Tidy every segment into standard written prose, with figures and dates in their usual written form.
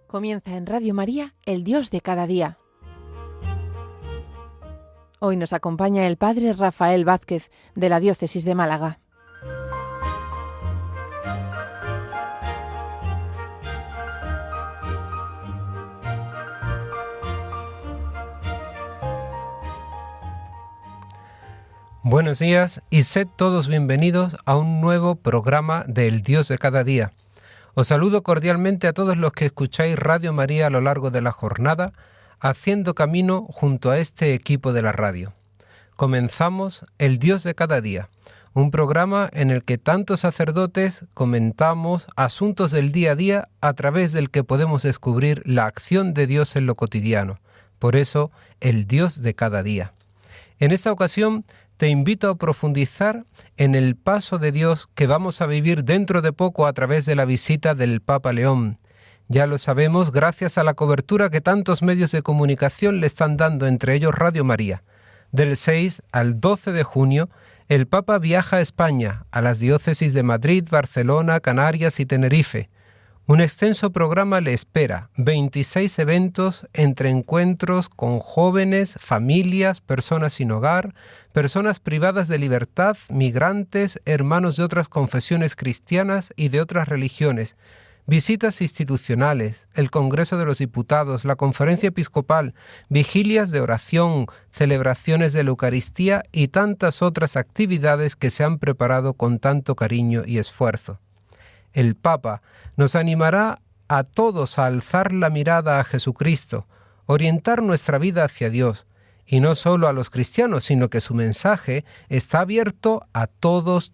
Comienza en Radio María, El Dios de cada día. Hoy nos acompaña el Padre Rafael Vázquez, de la Diócesis de Málaga. Buenos días y sed todos bienvenidos a un nuevo programa de El Dios de cada día. Os saludo cordialmente a todos los que escucháis Radio María a lo largo de la jornada, haciendo camino junto a este equipo de la radio. Comenzamos El Dios de cada día, un programa en el que tantos sacerdotes comentamos asuntos del día a día a través del que podemos descubrir la acción de Dios en lo cotidiano. Por eso, El Dios de cada día. En esta ocasión, te invito a profundizar en el paso de Dios que vamos a vivir dentro de poco a través de la visita del Papa León. Ya lo sabemos gracias a la cobertura que tantos medios de comunicación le están dando, entre ellos Radio María. Del 6 al 12 de junio, el Papa viaja a España, a las diócesis de Madrid, Barcelona, Canarias y Tenerife. Un extenso programa le espera, 26 eventos entre encuentros con jóvenes, familias, personas sin hogar, personas privadas de libertad, migrantes, hermanos de otras confesiones cristianas y de otras religiones, visitas institucionales, el Congreso de los Diputados, la Conferencia Episcopal, vigilias de oración, celebraciones de la Eucaristía y tantas otras actividades que se han preparado con tanto cariño y esfuerzo. El Papa nos animará a todos a alzar la mirada a Jesucristo, orientar nuestra vida hacia Dios, y no solo a los cristianos, sino que su mensaje está abierto a todos,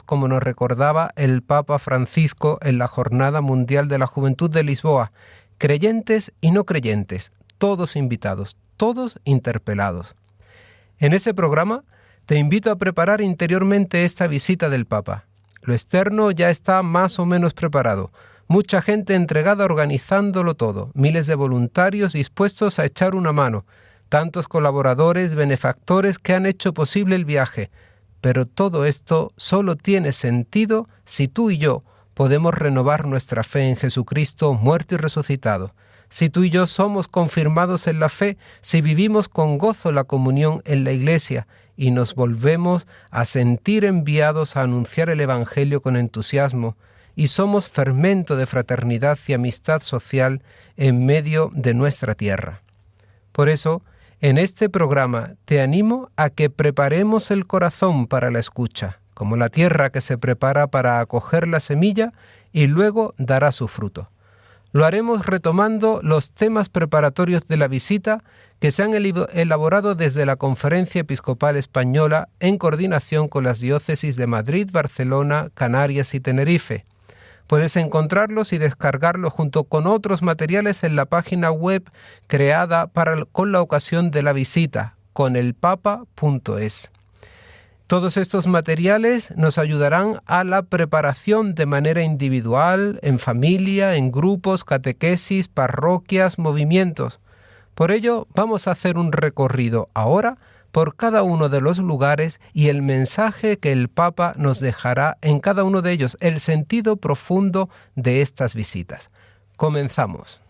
como nos recordaba el Papa Francisco en la Jornada Mundial de la Juventud de Lisboa, creyentes y no creyentes, todos invitados, todos interpelados. En ese programa te invito a preparar interiormente esta visita del Papa. Lo externo ya está más o menos preparado. Mucha gente entregada organizándolo todo, miles de voluntarios dispuestos a echar una mano, tantos colaboradores, benefactores que han hecho posible el viaje. Pero todo esto solo tiene sentido si tú y yo podemos renovar nuestra fe en Jesucristo muerto y resucitado. Si tú y yo somos confirmados en la fe, si vivimos con gozo la comunión en la Iglesia y nos volvemos a sentir enviados a anunciar el Evangelio con entusiasmo, y somos fermento de fraternidad y amistad social en medio de nuestra tierra. Por eso, en este programa te animo a que preparemos el corazón para la escucha, como la tierra que se prepara para acoger la semilla y luego dará su fruto. Lo haremos retomando los temas preparatorios de la visita que se han elaborado desde la Conferencia Episcopal Española en coordinación con las diócesis de Madrid, Barcelona, Canarias y Tenerife. Puedes encontrarlos y descargarlos junto con otros materiales en la página web creada con la ocasión de la visita, conelpapa.es. Todos estos materiales nos ayudarán a la preparación de manera individual, en familia, en grupos, catequesis, parroquias, movimientos. Por ello, vamos a hacer un recorrido ahora por cada uno de los lugares y el mensaje que el Papa nos dejará en cada uno de ellos, el sentido profundo de estas visitas. Comenzamos.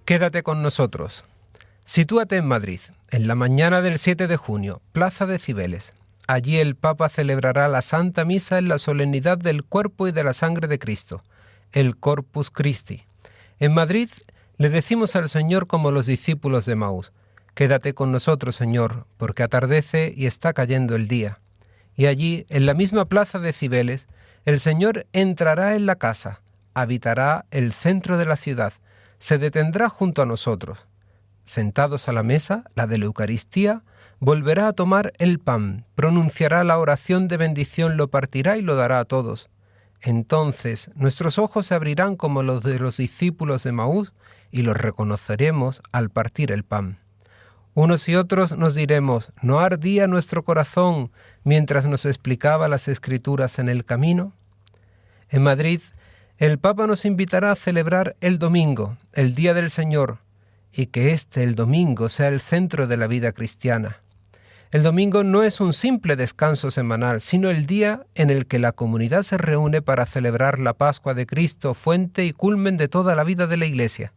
Quédate con nosotros. Sitúate en Madrid, en la mañana del 7 de junio, Plaza de Cibeles. Allí el Papa celebrará la Santa Misa en la solemnidad del cuerpo y de la sangre de Cristo, el Corpus Christi. En Madrid le decimos al Señor como los discípulos de Emaús: quédate con nosotros, Señor, porque atardece y está cayendo el día. Y allí, en la misma Plaza de Cibeles, el Señor entrará en la casa, habitará el centro de la ciudad, se detendrá junto a nosotros. Sentados a la mesa, la de la Eucaristía, volverá a tomar el pan, pronunciará la oración de bendición, lo partirá y lo dará a todos. Entonces nuestros ojos se abrirán como los de los discípulos de Maús y los reconoceremos al partir el pan. Unos y otros nos diremos, ¿no ardía nuestro corazón mientras nos explicaba las Escrituras en el camino? En Madrid, el Papa nos invitará a celebrar el domingo, el Día del Señor, y que el domingo, sea el centro de la vida cristiana. El domingo no es un simple descanso semanal, sino el día en el que la comunidad se reúne para celebrar la Pascua de Cristo, fuente y culmen de toda la vida de la Iglesia.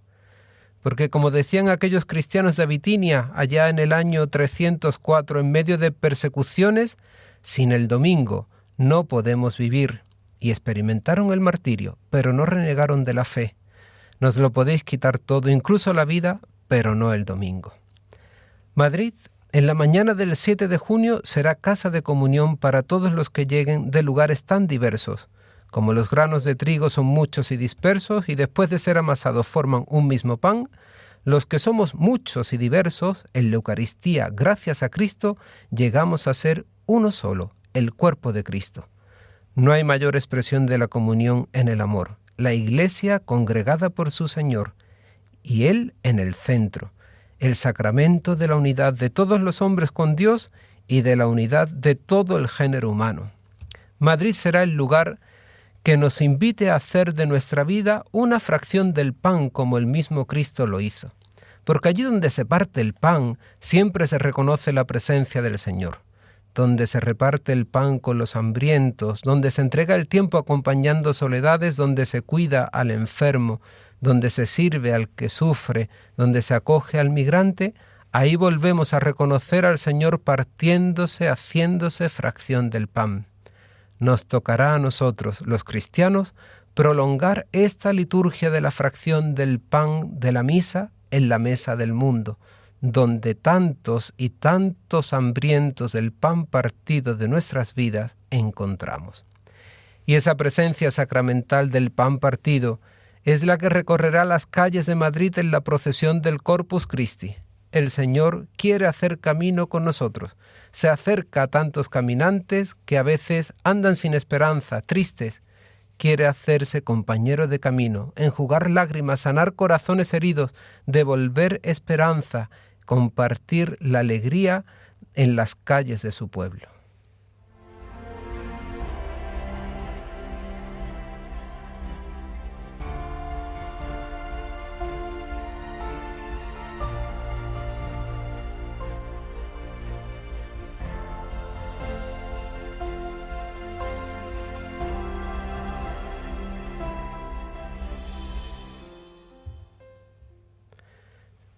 Porque como decían aquellos cristianos de Bitinia, allá en el año 304, en medio de persecuciones, sin el domingo no podemos vivir. Y experimentaron el martirio, pero no renegaron de la fe. Nos lo podéis quitar todo, incluso la vida, pero no el domingo. Madrid, en la mañana del 7 de junio, será casa de comunión para todos los que lleguen de lugares tan diversos. Como los granos de trigo son muchos y dispersos, y después de ser amasados forman un mismo pan, los que somos muchos y diversos, en la Eucaristía, gracias a Cristo, llegamos a ser uno solo, el cuerpo de Cristo. No hay mayor expresión de la comunión en el amor. La Iglesia congregada por su Señor, y Él en el centro, el sacramento de la unidad de todos los hombres con Dios y de la unidad de todo el género humano. Madrid será el lugar que nos invite a hacer de nuestra vida una fracción del pan como el mismo Cristo lo hizo. Porque allí donde se parte el pan, siempre se reconoce la presencia del Señor. Donde se reparte el pan con los hambrientos, donde se entrega el tiempo acompañando soledades, donde se cuida al enfermo, donde se sirve al que sufre, donde se acoge al migrante, ahí volvemos a reconocer al Señor partiéndose, haciéndose fracción del pan. Nos tocará a nosotros, los cristianos, prolongar esta liturgia de la fracción del pan de la misa en la mesa del mundo, donde tantos y tantos hambrientos del pan partido de nuestras vidas encontramos. Y esa presencia sacramental del pan partido es la que recorrerá las calles de Madrid en la procesión del Corpus Christi. El Señor quiere hacer camino con nosotros. Se acerca a tantos caminantes que a veces andan sin esperanza, tristes. Quiere hacerse compañero de camino, enjugar lágrimas, sanar corazones heridos, devolver esperanza, compartir la alegría en las calles de su pueblo.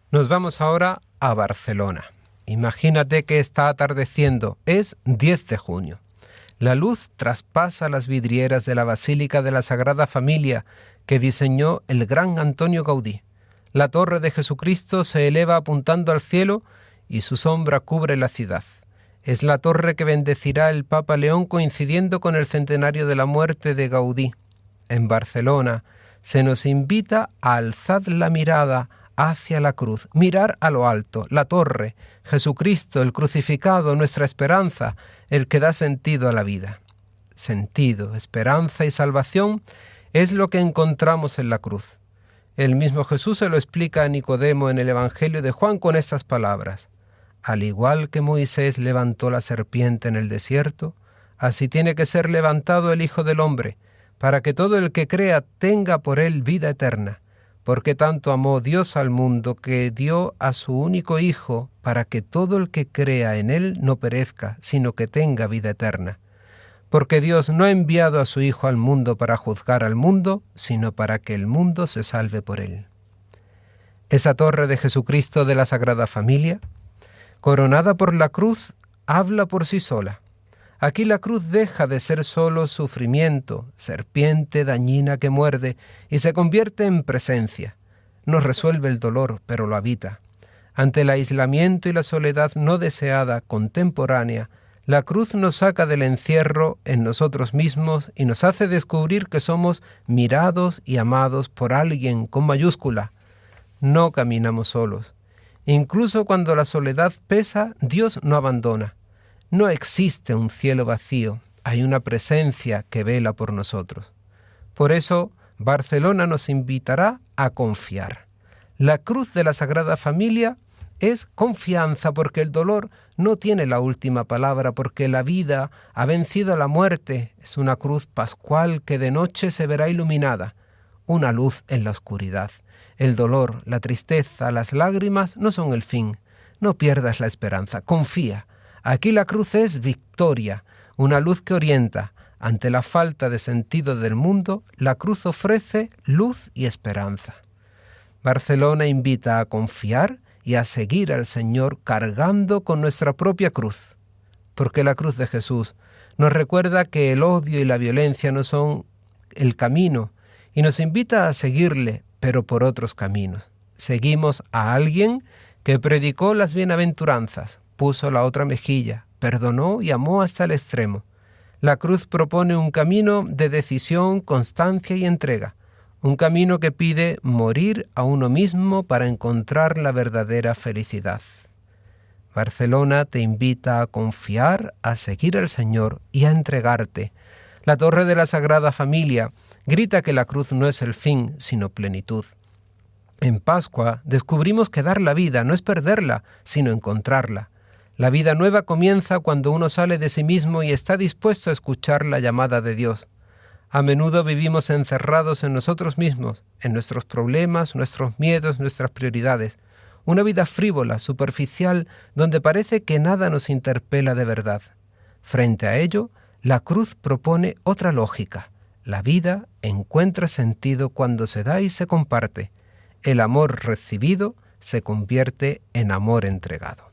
Nos vamos ahora a Barcelona. Imagínate que está atardeciendo, es 10 de junio. La luz traspasa las vidrieras de la Basílica de la Sagrada Familia que diseñó el gran Antonio Gaudí. La torre de Jesucristo se eleva apuntando al cielo y su sombra cubre la ciudad. Es la torre que bendecirá el Papa León coincidiendo con el centenario de la muerte de Gaudí. En Barcelona se nos invita a alzar la mirada hacia la cruz, mirar a lo alto, la torre, Jesucristo, el crucificado, nuestra esperanza, el que da sentido a la vida. Sentido, esperanza y salvación es lo que encontramos en la cruz. El mismo Jesús se lo explica a Nicodemo en el Evangelio de Juan con estas palabras: al igual que Moisés levantó la serpiente en el desierto, así tiene que ser levantado el Hijo del Hombre, para que todo el que crea tenga por él vida eterna. Porque tanto amó Dios al mundo que dio a su único Hijo, para que todo el que crea en él no perezca, sino que tenga vida eterna. Porque Dios no ha enviado a su Hijo al mundo para juzgar al mundo, sino para que el mundo se salve por él. Esa torre de Jesucristo de la Sagrada Familia, coronada por la cruz, habla por sí sola. Aquí la cruz deja de ser solo sufrimiento, serpiente dañina que muerde, y se convierte en presencia. No resuelve el dolor, pero lo habita. Ante el aislamiento y la soledad no deseada, contemporánea, la cruz nos saca del encierro en nosotros mismos y nos hace descubrir que somos mirados y amados por alguien con mayúscula. No caminamos solos. Incluso cuando la soledad pesa, Dios no abandona. No existe un cielo vacío, hay una presencia que vela por nosotros. Por eso, Barcelona nos invitará a confiar. La cruz de la Sagrada Familia es confianza, porque el dolor no tiene la última palabra, porque la vida ha vencido a la muerte. Es una cruz pascual que de noche se verá iluminada, una luz en la oscuridad. El dolor, la tristeza, las lágrimas no son el fin. No pierdas la esperanza, confía. Aquí la cruz es victoria, una luz que orienta. Ante la falta de sentido del mundo, la cruz ofrece luz y esperanza. Barcelona invita a confiar y a seguir al Señor cargando con nuestra propia cruz, porque la cruz de Jesús nos recuerda que el odio y la violencia no son el camino y nos invita a seguirle, pero por otros caminos. Seguimos a alguien que predicó las bienaventuranzas, puso la otra mejilla, perdonó y amó hasta el extremo. La cruz propone un camino de decisión, constancia y entrega, un camino que pide morir a uno mismo para encontrar la verdadera felicidad. Barcelona te invita a confiar, a seguir al Señor y a entregarte. La torre de la Sagrada Familia grita que la cruz no es el fin, sino plenitud. En Pascua descubrimos que dar la vida no es perderla, sino encontrarla. La vida nueva comienza cuando uno sale de sí mismo y está dispuesto a escuchar la llamada de Dios. A menudo vivimos encerrados en nosotros mismos, en nuestros problemas, nuestros miedos, nuestras prioridades. Una vida frívola, superficial, donde parece que nada nos interpela de verdad. Frente a ello, la cruz propone otra lógica. La vida encuentra sentido cuando se da y se comparte. El amor recibido se convierte en amor entregado.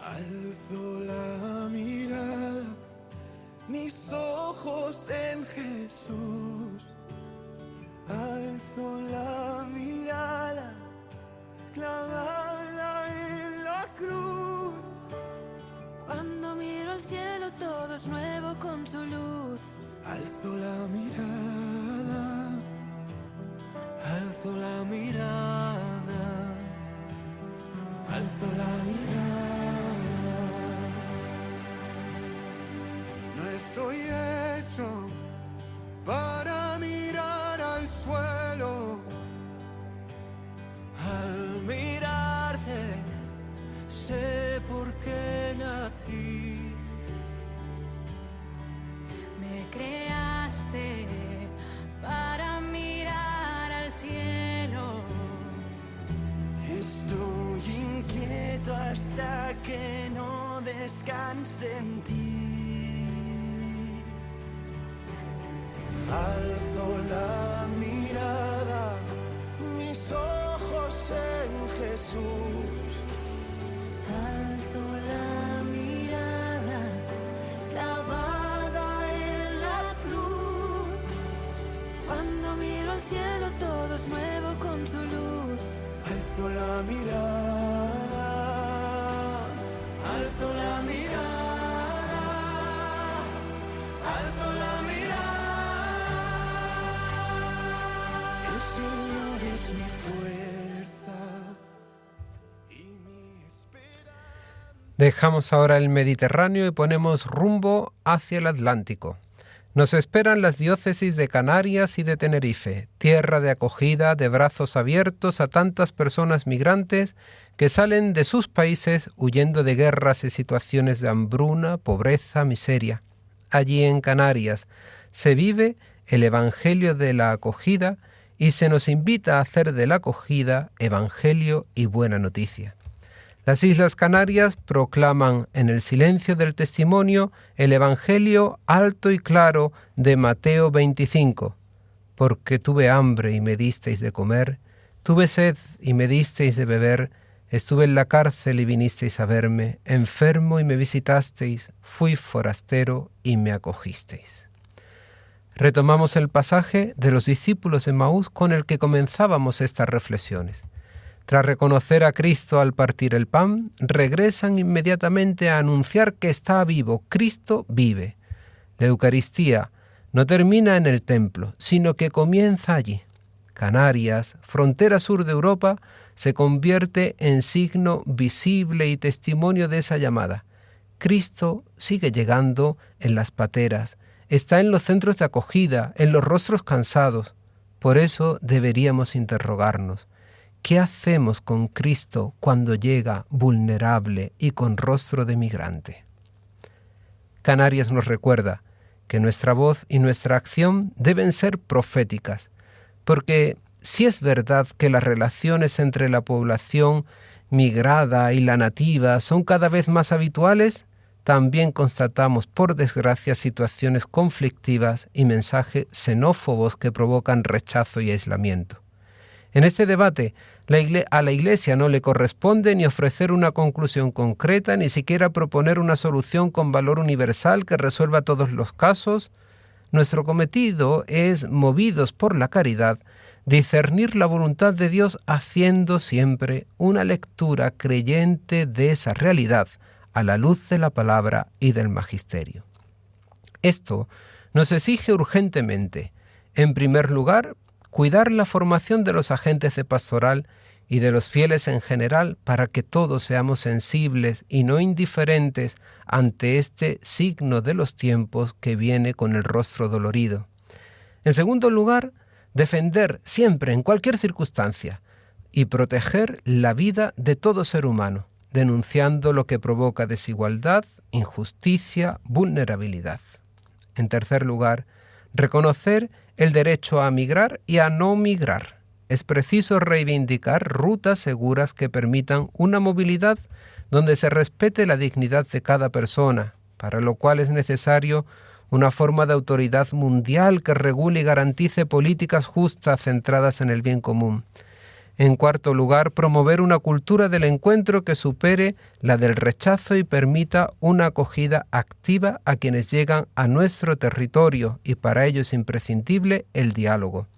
Alzo la mirada, mis ojos en Jesús. Alzo la mirada, clavada en la cruz. Cuando miro al cielo todo es nuevo con su luz. Alzo la mirada, alzo la mirada, alzo la mirada. No estoy hecho para mirar al suelo. Al mirarte sé por qué nací. Me creaste para mirar al cielo. Estoy inquieto hasta que no descanse en ti. Alzo la mirada, mis ojos en Jesús. Alzo la mirada, clavada en la cruz. Cuando miro al cielo todo es nuevo con su luz. Alzo la mirada, alzo la mirada, alzo la mirada. El Señor es mi fuerza y mi esperanza. Dejamos ahora el Mediterráneo y ponemos rumbo hacia el Atlántico. Nos esperan las diócesis de Canarias y de Tenerife, tierra de acogida, de brazos abiertos a tantas personas migrantes que salen de sus países huyendo de guerras y situaciones de hambruna, pobreza, miseria. Allí en Canarias se vive el Evangelio de la acogida y se nos invita a hacer de la acogida evangelio y buena noticia. Las Islas Canarias proclaman en el silencio del testimonio el Evangelio alto y claro de Mateo 25. Porque tuve hambre y me disteis de comer, tuve sed y me disteis de beber, estuve en la cárcel y vinisteis a verme, enfermo y me visitasteis, fui forastero y me acogisteis. Retomamos el pasaje de los discípulos de Emaús con el que comenzábamos estas reflexiones. Tras reconocer a Cristo al partir el pan, regresan inmediatamente a anunciar que está vivo. Cristo vive. La Eucaristía no termina en el templo, sino que comienza allí. Canarias, frontera sur de Europa, se convierte en signo visible y testimonio de esa llamada. Cristo sigue llegando en las pateras, está en los centros de acogida, en los rostros cansados. Por eso deberíamos interrogarnos, ¿qué hacemos con Cristo cuando llega vulnerable y con rostro de migrante? Canarias nos recuerda que nuestra voz y nuestra acción deben ser proféticas, porque si es verdad que las relaciones entre la población migrada y la nativa son cada vez más habituales, también constatamos, por desgracia, situaciones conflictivas y mensajes xenófobos que provocan rechazo y aislamiento. En este debate, a la Iglesia no le corresponde ni ofrecer una conclusión concreta, ni siquiera proponer una solución con valor universal que resuelva todos los casos. Nuestro cometido es, movidos por la caridad, discernir la voluntad de Dios haciendo siempre una lectura creyente de esa realidad a la luz de la palabra y del magisterio. Esto nos exige urgentemente, en primer lugar, cuidar la formación de los agentes de pastoral y de los fieles en general para que todos seamos sensibles y no indiferentes ante este signo de los tiempos que viene con el rostro dolorido. En segundo lugar, defender siempre, en cualquier circunstancia, y proteger la vida de todo ser humano, denunciando lo que provoca desigualdad, injusticia, vulnerabilidad. En tercer lugar, reconocer el derecho a migrar y a no migrar. Es preciso reivindicar rutas seguras que permitan una movilidad donde se respete la dignidad de cada persona, para lo cual es necesario una forma de autoridad mundial que regule y garantice políticas justas centradas en el bien común. En cuarto lugar, promover una cultura del encuentro que supere la del rechazo y permita una acogida activa a quienes llegan a nuestro territorio, y para ello es imprescindible el diálogo.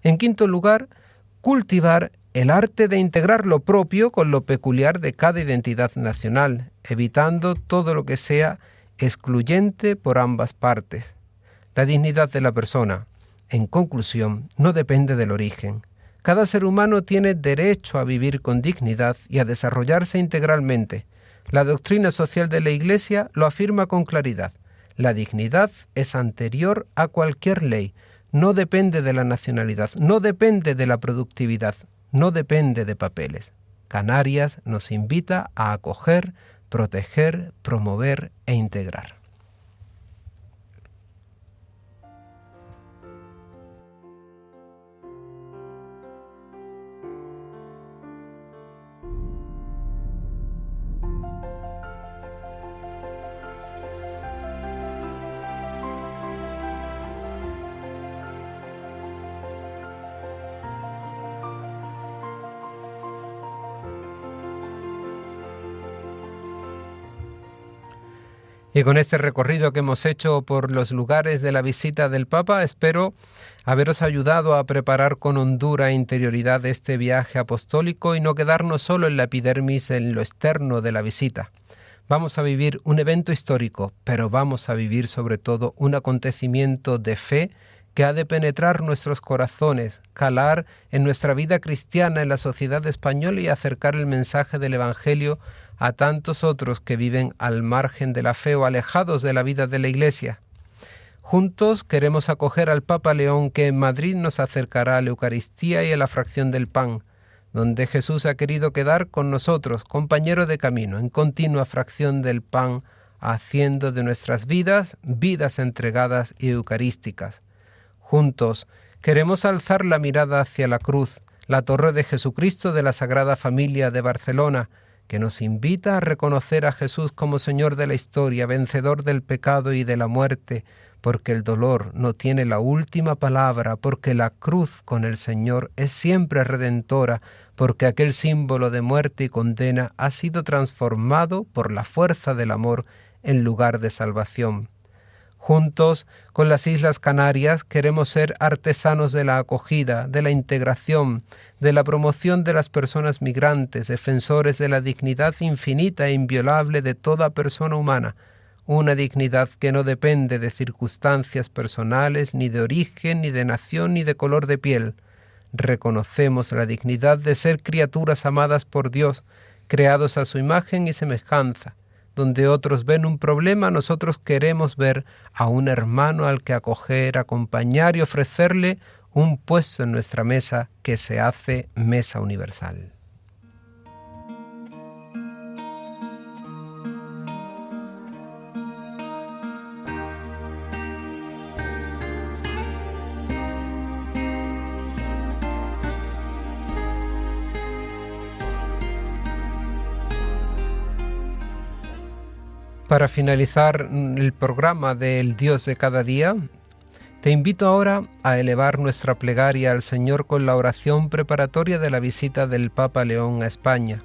En quinto lugar, cultivar el arte de integrar lo propio con lo peculiar de cada identidad nacional, evitando todo lo que sea excluyente por ambas partes. La dignidad de la persona, en conclusión, no depende del origen. Cada ser humano tiene derecho a vivir con dignidad y a desarrollarse integralmente. La doctrina social de la Iglesia lo afirma con claridad. La dignidad es anterior a cualquier ley. No depende de la nacionalidad, no depende de la productividad, no depende de papeles. Canarias nos invita a acoger, proteger, promover e integrar. Y con este recorrido que hemos hecho por los lugares de la visita del Papa, espero haberos ayudado a preparar con hondura e interioridad este viaje apostólico y no quedarnos solo en la epidermis, en lo externo de la visita. Vamos a vivir un evento histórico, pero vamos a vivir sobre todo un acontecimiento de fe que ha de penetrar nuestros corazones, calar en nuestra vida cristiana, en la sociedad española y acercar el mensaje del Evangelio a tantos otros que viven al margen de la fe o alejados de la vida de la Iglesia. Juntos queremos acoger al Papa León, que en Madrid nos acercará a la Eucaristía y a la fracción del pan, donde Jesús ha querido quedar con nosotros, compañero de camino, en continua fracción del pan, haciendo de nuestras vidas, vidas entregadas y eucarísticas. Juntos queremos alzar la mirada hacia la cruz, la torre de Jesucristo de la Sagrada Familia de Barcelona, que nos invita a reconocer a Jesús como Señor de la historia, vencedor del pecado y de la muerte, porque el dolor no tiene la última palabra, porque la cruz con el Señor es siempre redentora, porque aquel símbolo de muerte y condena ha sido transformado por la fuerza del amor en lugar de salvación. Juntos, con las Islas Canarias, queremos ser artesanos de la acogida, de la integración, de la promoción de las personas migrantes, defensores de la dignidad infinita e inviolable de toda persona humana, una dignidad que no depende de circunstancias personales, ni de origen, ni de nación, ni de color de piel. Reconocemos la dignidad de ser criaturas amadas por Dios, creados a su imagen y semejanza. Donde otros ven un problema, nosotros queremos ver a un hermano al que acoger, acompañar y ofrecerle un puesto en nuestra mesa que se hace mesa universal. Para finalizar el programa del Dios de cada día, te invito ahora a elevar nuestra plegaria al Señor con la oración preparatoria de la visita del Papa León a España.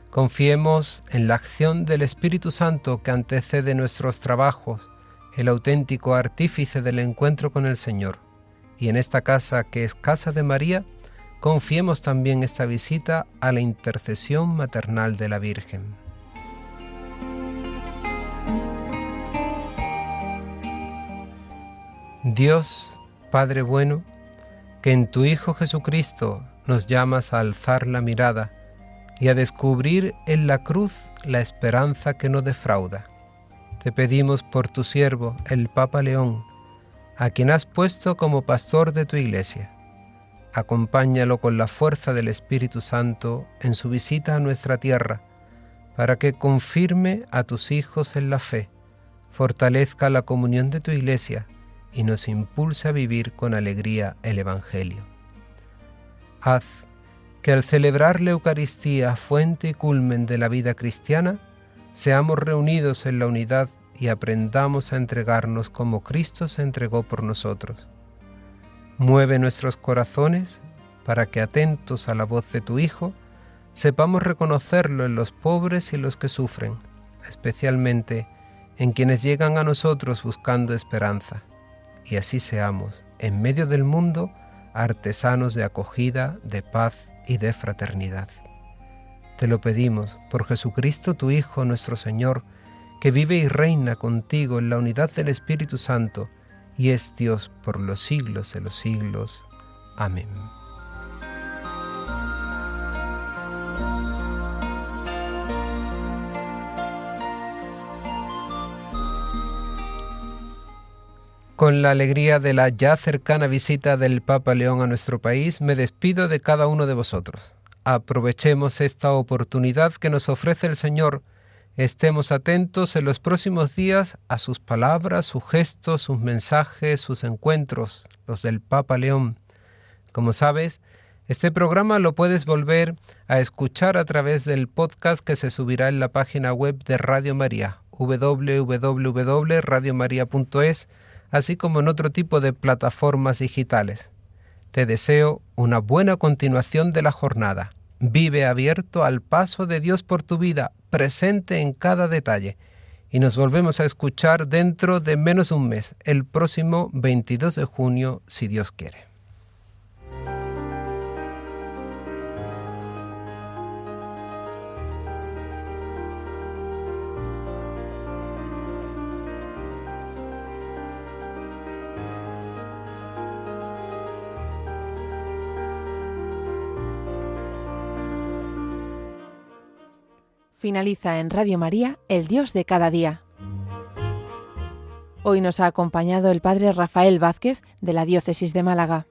Confiemos en la acción del Espíritu Santo que antecede nuestros trabajos, el auténtico artífice del encuentro con el Señor. Y en esta casa que es casa de María, confiemos también esta visita a la intercesión maternal de la Virgen. Dios, Padre bueno, que en tu Hijo Jesucristo nos llamas a alzar la mirada y a descubrir en la cruz la esperanza que no defrauda. Te pedimos por tu siervo, el Papa León, a quien has puesto como pastor de tu Iglesia. Acompáñalo con la fuerza del Espíritu Santo en su visita a nuestra tierra, para que confirme a tus hijos en la fe, fortalezca la comunión de tu Iglesia y nos impulse a vivir con alegría el Evangelio. Haz que al celebrar la Eucaristía, fuente y culmen de la vida cristiana, seamos reunidos en la unidad y aprendamos a entregarnos como Cristo se entregó por nosotros. Mueve nuestros corazones para que, atentos a la voz de tu Hijo, sepamos reconocerlo en los pobres y los que sufren, especialmente en quienes llegan a nosotros buscando esperanza. Y así seamos, en medio del mundo, artesanos de acogida, de paz y de fraternidad. Te lo pedimos por Jesucristo, tu Hijo, nuestro Señor, que vive y reina contigo en la unidad del Espíritu Santo, y es Dios por los siglos de los siglos. Amén. Con la alegría de la ya cercana visita del Papa León a nuestro país, me despido de cada uno de vosotros. Aprovechemos esta oportunidad que nos ofrece el Señor. Estemos atentos en los próximos días a sus palabras, sus gestos, sus mensajes, sus encuentros, los del Papa León. Como sabes, este programa lo puedes volver a escuchar a través del podcast que se subirá en la página web de Radio María, www.radiomaria.es, así como en otro tipo de plataformas digitales. Te deseo una buena continuación de la jornada. Vive abierto al paso de Dios por tu vida, presente en cada detalle. Y nos volvemos a escuchar dentro de menos de un mes, el próximo 22 de junio, si Dios quiere. Finaliza en Radio María, el Dios de cada día. Hoy nos ha acompañado el Padre Rafael Vázquez, de la Diócesis de Málaga.